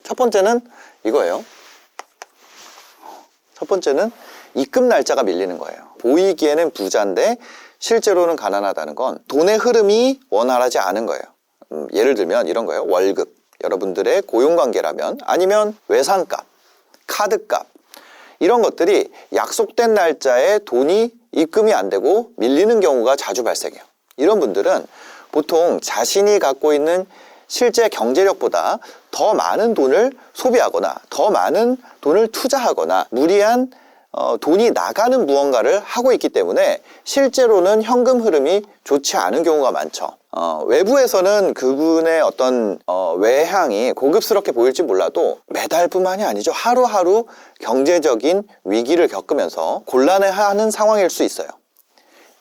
첫 번째는 이거예요. 첫 번째는 입금 날짜가 밀리는 거예요. 보이기에는 부자인데 실제로는 가난하다는 건 돈의 흐름이 원활하지 않은 거예요. 예를 들면 이런 거예요. 월급, 여러분들의 고용관계라면, 아니면 외상값, 카드값, 이런 것들이 약속된 날짜에 돈이 입금이 안 되고 밀리는 경우가 자주 발생해요. 이런 분들은 보통 자신이 갖고 있는 실제 경제력보다 더 많은 돈을 소비하거나 더 많은 돈을 투자하거나 무리한 돈이 나가는 무언가를 하고 있기 때문에 실제로는 현금 흐름이 좋지 않은 경우가 많죠. 외부에서는 그분의 어떤 외향이 고급스럽게 보일지 몰라도 매달뿐만이 아니죠. 하루하루 경제적인 위기를 겪으면서 곤란해하는 상황일 수 있어요.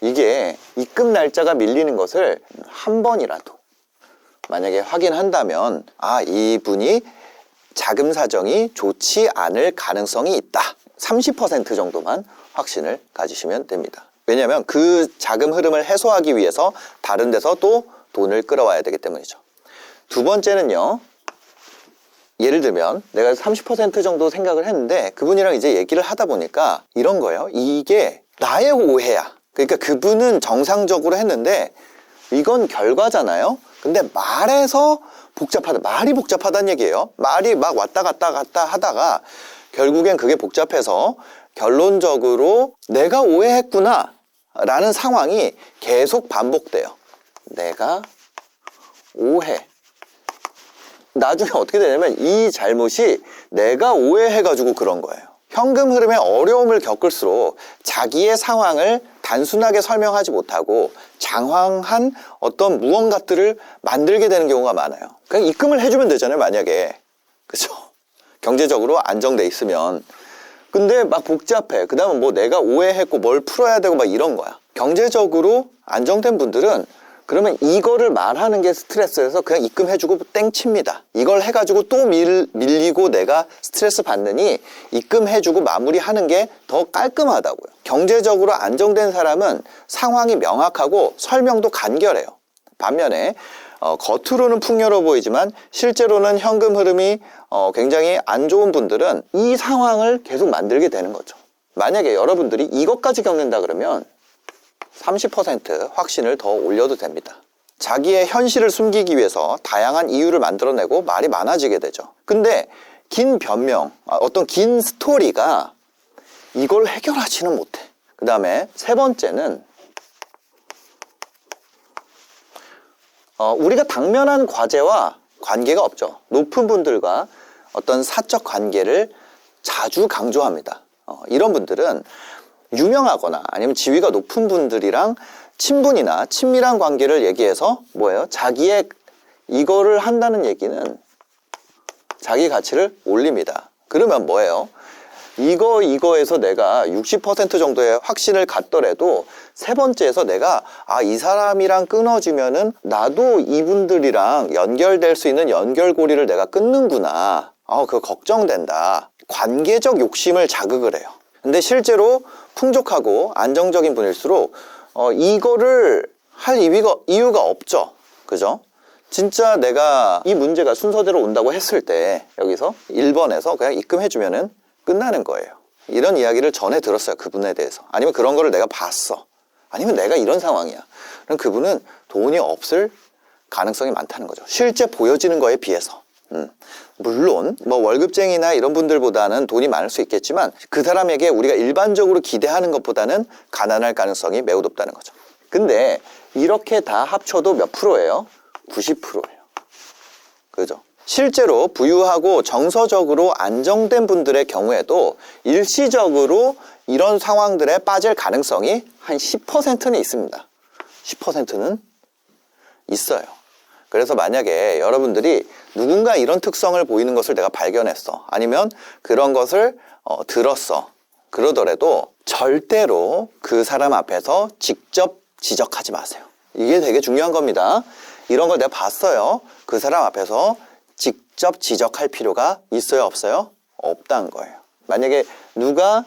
이게 입금 날짜가 밀리는 것을 한 번이라도 만약에 확인한다면 이분이 자금 사정이 좋지 않을 가능성이 있다. 30% 정도만 확신을 가지시면 됩니다. 왜냐하면 그 자금 흐름을 해소하기 위해서 다른 데서 또 돈을 끌어와야 되기 때문이죠. 두 번째는요, 예를 들면 내가 30% 정도 생각을 했는데 그분이랑 이제 얘기를 하다 보니까 이런 거예요. 이게 나의 오해야. 그러니까 그분은 정상적으로 했는데 이건 결과잖아요. 근데 말이 복잡하다는 얘기예요. 말이 막 왔다 갔다 하다가 결국엔 그게 복잡해서 결론적으로 내가 오해했구나 라는 상황이 계속 반복돼요. 내가 오해. 나중에 어떻게 되냐면 이 잘못이 내가 오해해가지고 그런 거예요. 현금 흐름에 어려움을 겪을수록 자기의 상황을 단순하게 설명하지 못하고 장황한 어떤 무언가들을 만들게 되는 경우가 많아요. 그냥 입금을 해주면 되잖아요, 만약에. 그죠? 경제적으로 안정돼 있으면. 근데 막 복잡해. 그 다음은 뭐 내가 오해했고 뭘 풀어야 되고 막 이런 거야. 경제적으로 안정된 분들은 그러면 이거를 말하는 게 스트레스여서 그냥 입금해주고 땡칩니다. 이걸 해가지고 또 밀리고 내가 스트레스 받느니 입금해주고 마무리하는 게 더 깔끔하다고요. 경제적으로 안정된 사람은 상황이 명확하고 설명도 간결해요. 반면에 겉으로는 풍요로워 보이지만 실제로는 현금 흐름이 굉장히 안 좋은 분들은 이 상황을 계속 만들게 되는 거죠. 만약에 여러분들이 이것까지 겪는다 그러면 30% 확신을 더 올려도 됩니다. 자기의 현실을 숨기기 위해서 다양한 이유를 만들어내고 말이 많아지게 되죠. 근데 긴 변명, 어떤 긴 스토리가 이걸 해결하지는 못해. 그 다음에 세 번째는 우리가 당면한 과제와 관계가 없죠. 높은 분들과 어떤 사적 관계를 자주 강조합니다. 이런 분들은 유명하거나 아니면 지위가 높은 분들이랑 친분이나 친밀한 관계를 얘기해서 뭐예요? 자기의 이거를 한다는 얘기는 자기 가치를 올립니다. 그러면 뭐예요? 이거에서 내가 60% 정도의 확신을 갖더라도 세 번째에서 내가 이 사람이랑 끊어지면은 나도 이분들이랑 연결될 수 있는 연결고리를 내가 끊는구나. 그거 걱정된다. 관계적 욕심을 자극을 해요. 근데 실제로 풍족하고 안정적인 분일수록 이거를 할 이유가 없죠. 그죠? 진짜 내가 이 문제가 순서대로 온다고 했을 때 여기서 1번에서 그냥 입금해주면은 끝나는 거예요. 이런 이야기를 전에 들었어요. 그분에 대해서. 아니면 그런 거를 내가 봤어. 아니면 내가 이런 상황이야. 그럼 그분은 돈이 없을 가능성이 많다는 거죠. 실제 보여지는 거에 비해서. 물론 뭐 월급쟁이나 이런 분들보다는 돈이 많을 수 있겠지만 그 사람에게 우리가 일반적으로 기대하는 것보다는 가난할 가능성이 매우 높다는 거죠. 근데 이렇게 다 합쳐도 몇 프로예요? 90%예요. 그죠? 실제로 부유하고 정서적으로 안정된 분들의 경우에도 일시적으로 이런 상황들에 빠질 가능성이 한 10%는 있습니다. 10%는 있어요. 그래서 만약에 여러분들이 누군가 이런 특성을 보이는 것을 내가 발견했어. 아니면 그런 것을 들었어. 그러더라도 절대로 그 사람 앞에서 직접 지적하지 마세요. 이게 되게 중요한 겁니다. 이런 걸 내가 봤어요. 그 사람 앞에서 직접 지적할 필요가 있어요, 없어요? 없다는 거예요. 만약에 누가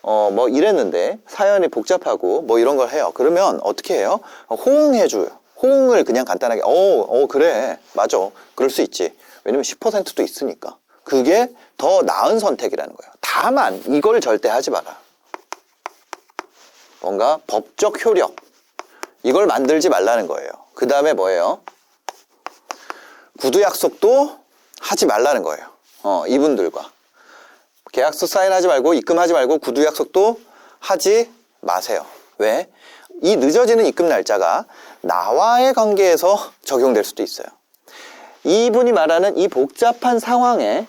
뭐 이랬는데 사연이 복잡하고 뭐 이런 걸 해요. 그러면 어떻게 해요? 호응해줘요. 호응을 그냥 간단하게 그래 맞아 그럴 수 있지. 왜냐면 10%도 있으니까. 그게 더 나은 선택이라는 거예요. 다만 이걸 절대 하지 마라. 뭔가 법적 효력, 이걸 만들지 말라는 거예요. 그 다음에 뭐예요? 구두 약속도 하지 말라는 거예요. 이분들과 계약서 사인하지 말고 입금하지 말고 구두 약속도 하지 마세요. 왜? 이 늦어지는 입금 날짜가 나와의 관계에서 적용될 수도 있어요. 이분이 말하는 이 복잡한 상황에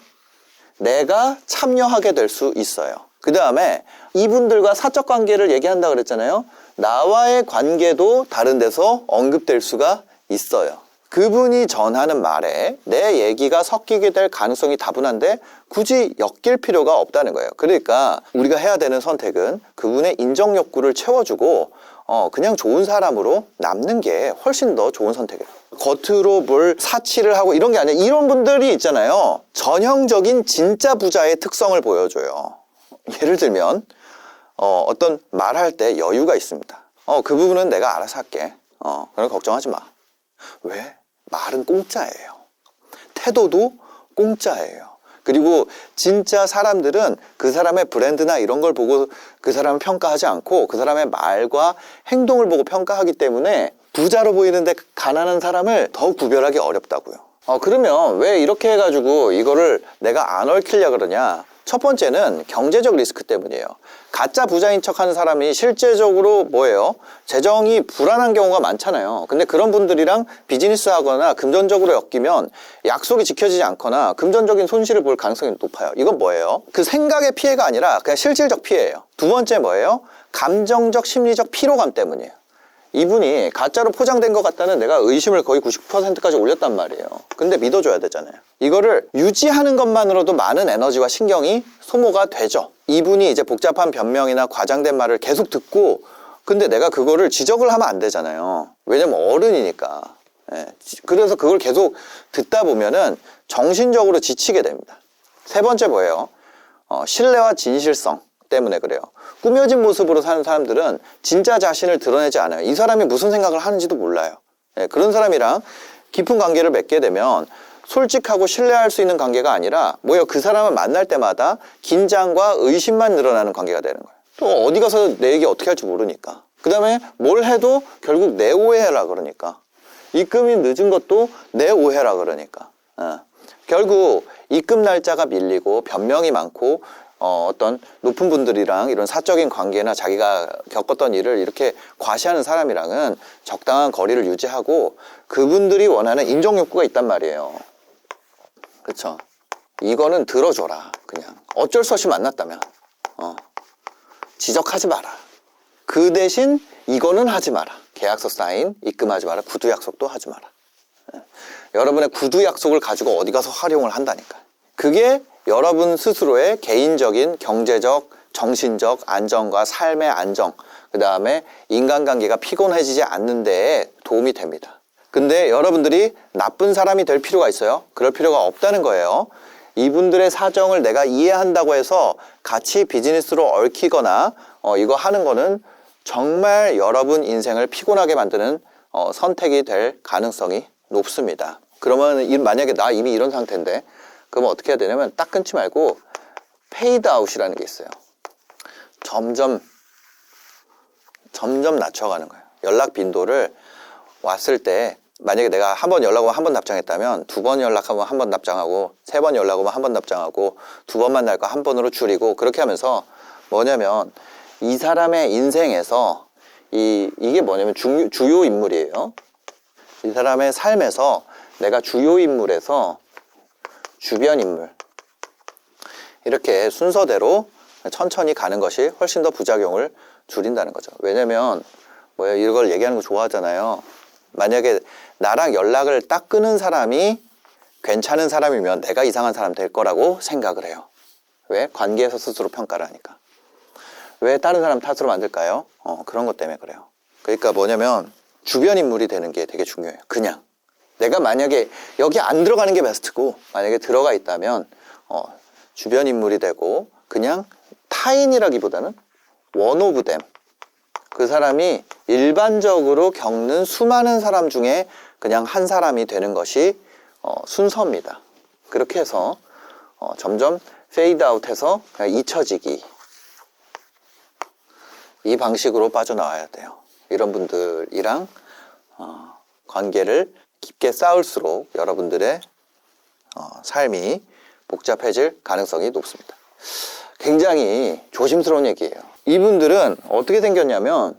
내가 참여하게 될 수 있어요. 그 다음에 이분들과 사적 관계를 얘기한다 그랬잖아요. 나와의 관계도 다른 데서 언급될 수가 있어요. 그분이 전하는 말에 내 얘기가 섞이게 될 가능성이 다분한데 굳이 엮일 필요가 없다는 거예요. 그러니까 우리가 해야 되는 선택은 그분의 인정 욕구를 채워주고 그냥 좋은 사람으로 남는 게 훨씬 더 좋은 선택이에요. 겉으로 뭘 사치를 하고 이런 게 아니라 이런 분들이 있잖아요. 전형적인 진짜 부자의 특성을 보여줘요. 예를 들면 어떤 말할 때 여유가 있습니다. 그 부분은 내가 알아서 할게. 그럼 걱정하지 마. 왜? 말은 공짜예요. 태도도 공짜예요. 그리고 진짜 사람들은 그 사람의 브랜드나 이런 걸 보고 그 사람을 평가하지 않고 그 사람의 말과 행동을 보고 평가하기 때문에 부자로 보이는데 가난한 사람을 더 구별하기 어렵다고요. 그러면 왜 이렇게 해가지고 이거를 내가 안 얽히려고 그러냐? 첫 번째는 경제적 리스크 때문이에요. 가짜 부자인 척하는 사람이 실제적으로 뭐예요? 재정이 불안한 경우가 많잖아요. 근데 그런 분들이랑 비즈니스 하거나 금전적으로 엮이면 약속이 지켜지지 않거나 금전적인 손실을 볼 가능성이 높아요. 이건 뭐예요? 그 생각의 피해가 아니라 그냥 실질적 피해예요. 두 번째 뭐예요? 감정적 심리적 피로감 때문이에요. 이분이 가짜로 포장된 것 같다는 내가 의심을 거의 90%까지 올렸단 말이에요. 근데 믿어줘야 되잖아요. 이거를 유지하는 것만으로도 많은 에너지와 신경이 소모가 되죠. 이분이 이제 복잡한 변명이나 과장된 말을 계속 듣고 근데 내가 그거를 지적을 하면 안 되잖아요. 왜냐면 어른이니까. 그래서 그걸 계속 듣다 보면은 정신적으로 지치게 됩니다. 세 번째 뭐예요? 신뢰와 진실성 때문에 그래요. 꾸며진 모습으로 사는 사람들은 진짜 자신을 드러내지 않아요. 이 사람이 무슨 생각을 하는지도 몰라요. 그런 사람이랑 깊은 관계를 맺게 되면 솔직하고 신뢰할 수 있는 관계가 아니라 뭐예요? 그 사람을 만날 때마다 긴장과 의심만 늘어나는 관계가 되는 거예요. 또 어디 가서 내 얘기 어떻게 할지 모르니까. 그 다음에 뭘 해도 결국 내 오해라 그러니까. 입금이 늦은 것도 내 오해라 그러니까. 결국 입금 날짜가 밀리고 변명이 많고 어떤 높은 분들이랑 이런 사적인 관계나 자기가 겪었던 일을 이렇게 과시하는 사람이랑은 적당한 거리를 유지하고 그분들이 원하는 인정 욕구가 있단 말이에요. 그쵸? 이거는 들어줘라. 그냥 어쩔 수 없이 만났다면 지적하지 마라. 그 대신 이거는 하지 마라. 계약서 사인, 입금하지 마라. 구두 약속도 하지 마라. 여러분의 구두 약속을 가지고 어디 가서 활용을 한다니까. 그게 여러분 스스로의 개인적인 경제적, 정신적 안정과 삶의 안정, 그 다음에 인간관계가 피곤해지지 않는 데에 도움이 됩니다. 근데 여러분들이 나쁜 사람이 될 필요가 있어요? 그럴 필요가 없다는 거예요. 이분들의 사정을 내가 이해한다고 해서 같이 비즈니스로 얽히거나 이거 하는 거는 정말 여러분 인생을 피곤하게 만드는 선택이 될 가능성이 높습니다. 그러면 만약에 나 이미 이런 상태인데 그러면 어떻게 해야 되냐면 딱 끊지 말고 페이드 아웃이라는 게 있어요. 점점 낮춰가는 거예요. 연락 빈도를 왔을 때 만약에 내가 한 번 연락 오면 한 번 답장했다면 두 번 연락하면 한 번 답장하고 세 번 연락 오면 한 번 답장하고 두 번 만날 거 한 번으로 줄이고 그렇게 하면서 뭐냐면 이 사람의 인생에서 이게 뭐냐면 주요 인물이에요. 이 사람의 삶에서 내가 주요 인물에서 주변 인물 이렇게 순서대로 천천히 가는 것이 훨씬 더 부작용을 줄인다는 거죠. 왜냐면 이걸 얘기하는 거 좋아하잖아요. 만약에 나랑 연락을 딱 끊은 사람이 괜찮은 사람이면 내가 이상한 사람 될 거라고 생각을 해요. 왜? 관계에서 스스로 평가를 하니까. 왜 다른 사람 탓으로 만들까요? 그런 것 때문에 그래요. 그러니까 뭐냐면 주변 인물이 되는 게 되게 중요해요. 그냥 내가 만약에 여기 안 들어가는 게 베스트고 만약에 들어가 있다면 주변 인물이 되고 그냥 타인이라기보다는 원 오브 댐, 그 사람이 일반적으로 겪는 수많은 사람 중에 그냥 한 사람이 되는 것이 순서입니다. 그렇게 해서 점점 페이드 아웃해서 그냥 잊혀지기, 이 방식으로 빠져나와야 돼요. 이런 분들이랑 관계를 깊게 쌓을수록 여러분들의 삶이 복잡해질 가능성이 높습니다. 굉장히 조심스러운 얘기예요. 이분들은 어떻게 생겼냐면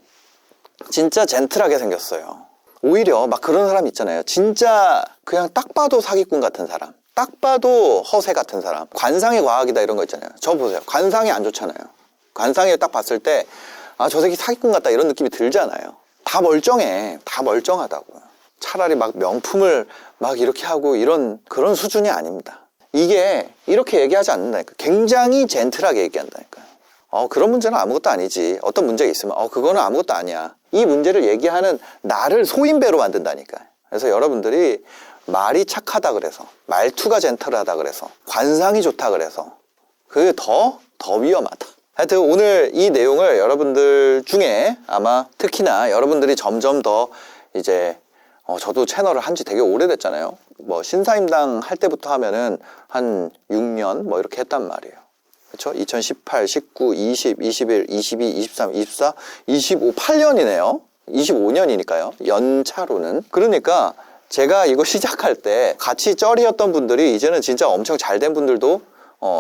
진짜 젠틀하게 생겼어요. 오히려 막 그런 사람 있잖아요. 진짜 그냥 딱 봐도 사기꾼 같은 사람, 딱 봐도 허세 같은 사람, 관상의 과학이다 이런 거 있잖아요. 저 보세요. 관상이 안 좋잖아요. 관상에 딱 봤을 때 저 새끼 사기꾼 같다 이런 느낌이 들잖아요. 다 멀쩡해. 다 멀쩡하다고요. 차라리 막 명품을 막 이렇게 하고 이런 그런 수준이 아닙니다. 이게 이렇게 얘기하지 않는다니까. 굉장히 젠틀하게 얘기한다니까요. 그런 문제는 아무것도 아니지. 어떤 문제가 있으면 그거는 아무것도 아니야. 이 문제를 얘기하는 나를 소인배로 만든다니까요. 그래서 여러분들이 말이 착하다 그래서, 말투가 젠틀하다 그래서, 관상이 좋다 그래서 그게 더 위험하다. 하여튼 오늘 이 내용을 여러분들 중에 아마 특히나 여러분들이 점점 더 이제 저도 채널을 한 지 되게 오래됐잖아요. 뭐 신사임당 할 때부터 하면은 한 6년 뭐 이렇게 했단 말이에요. 그렇죠? 2018, 19, 20, 21, 22, 23, 24, 25, 8년이네요. 25년이니까요. 연차로는. 그러니까 제가 이거 시작할 때 같이 쩔이었던 분들이 이제는 진짜 엄청 잘된 분들도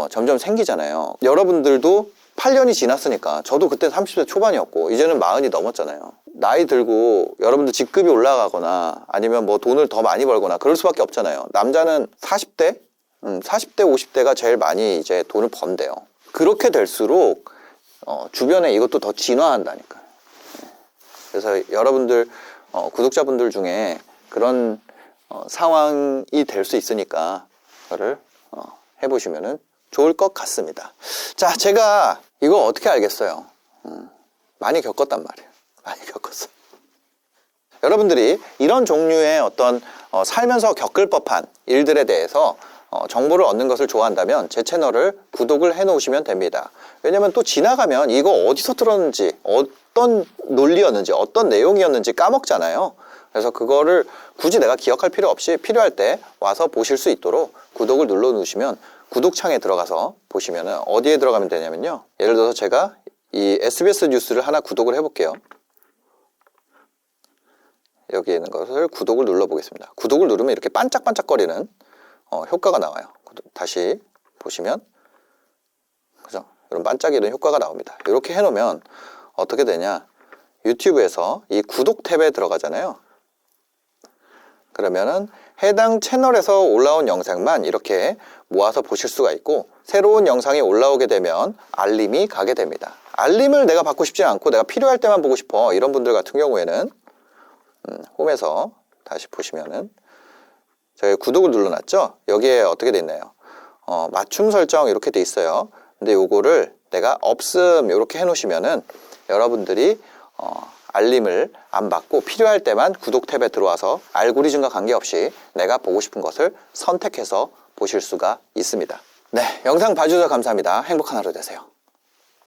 점점 생기잖아요. 여러분들도 8년이 지났으니까 저도 그때 30대 초반이었고 이제는 40이 넘었잖아요. 나이 들고 여러분들 직급이 올라가거나 아니면 뭐 돈을 더 많이 벌거나 그럴 수밖에 없잖아요. 남자는 40대? 40대, 50대가 제일 많이 이제 돈을 번대요. 그렇게 될수록 주변에 이것도 더 진화한다니까요. 그래서 여러분들 구독자분들 중에 그런 상황이 될 수 있으니까 그거를 해보시면은 좋을 것 같습니다. 자, 제가 이거 어떻게 알겠어요? 많이 겪었단 말이에요. 많이 겪었어요. 여러분들이 이런 종류의 어떤 살면서 겪을 법한 일들에 대해서 정보를 얻는 것을 좋아한다면 제 채널을 구독을 해 놓으시면 됩니다. 왜냐면 또 지나가면 이거 어디서 들었는지, 어떤 논리였는지, 어떤 내용이었는지 까먹잖아요. 그래서 그거를 굳이 내가 기억할 필요 없이 필요할 때 와서 보실 수 있도록 구독을 눌러 놓으시면 구독창에 들어가서 보시면은 어디에 들어가면 되냐면요. 예를 들어서 제가 이 SBS 뉴스를 하나 구독을 해볼게요. 여기 있는 것을 구독을 눌러 보겠습니다. 구독을 누르면 이렇게 반짝반짝거리는 효과가 나와요. 다시 보시면 그죠? 이런 반짝이는 효과가 나옵니다. 이렇게 해놓으면 어떻게 되냐? 유튜브에서 이 구독 탭에 들어가잖아요. 그러면은 해당 채널에서 올라온 영상만 이렇게 모아서 보실 수가 있고 새로운 영상이 올라오게 되면 알림이 가게 됩니다. 알림을 내가 받고 싶지 않고 내가 필요할 때만 보고 싶어 이런 분들 같은 경우에는 홈에서 다시 보시면은 저희 구독을 눌러놨죠? 여기에 어떻게 돼 있나요? 맞춤 설정 이렇게 돼 있어요. 근데 요거를 내가 없음 이렇게 해 놓으시면은 여러분들이 알림을 안 받고 필요할 때만 구독 탭에 들어와서 알고리즘과 관계없이 내가 보고 싶은 것을 선택해서 보실 수가 있습니다. 네, 영상 봐주셔서 감사합니다. 행복한 하루 되세요.